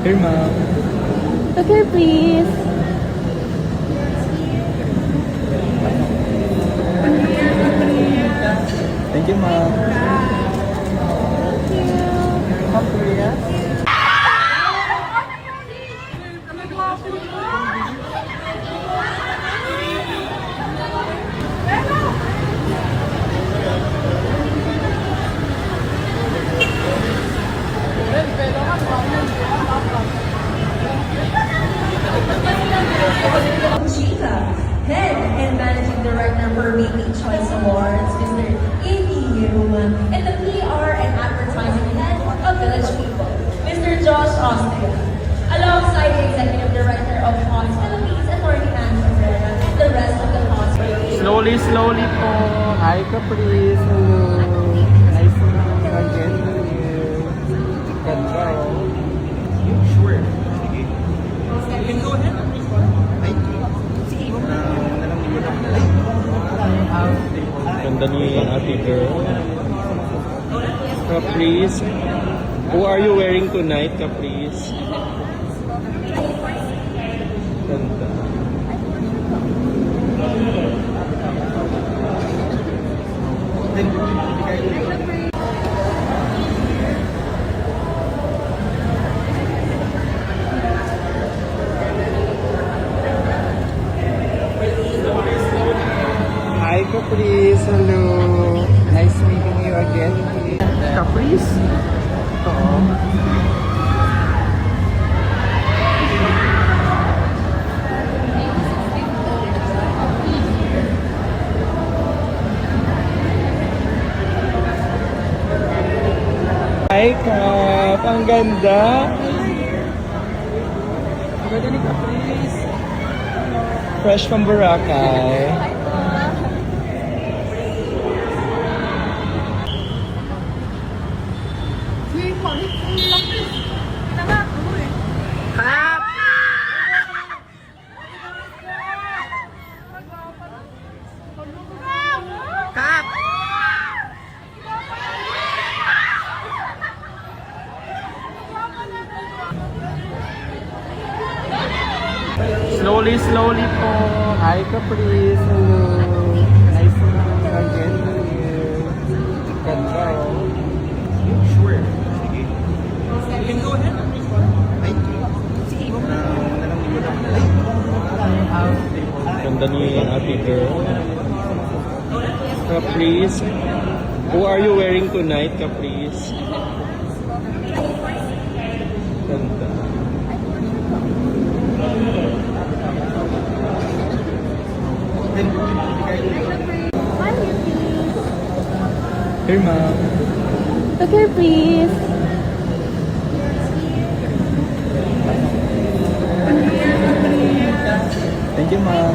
Here, ma'am. Look here, please. Thank you, ma'am. Ma'am, Korea. Gina, Head and Managing Director for Weekly Choice Awards, Mr. Amy Hume, and the PR and Advertising Head of Village People, Mr. Josh Austria, alongside the Executive Director of Haunts Philippines, Attorney Ann Cabrera, and the rest of the Haunts Foundation. Slowly, slowly po. Hi, Caprice. Hello. Nice to meet you again. Ganda, oh. Sure. Sige. You can go ahead. Ganda ni ate girl. Caprice. Who are you wearing tonight, Caprice? Ganda. Hi, Caprice. Hello. Nice meeting you again. Caprice? Ito, oh. Hi, Cap. Ang ganda. Ang ganda ni Caprice. Fresh from Boracay. Slowly, slowly po. Hi, Caprice. Hello. Nice to meet you again. Ganda, oh. Sure. Sige. You can go ahead. Ganda ni ate girl. Caprice. Who are you wearing tonight, Caprice? Ganda. Here, ma'am. Look here, please. Thank you, ma'am.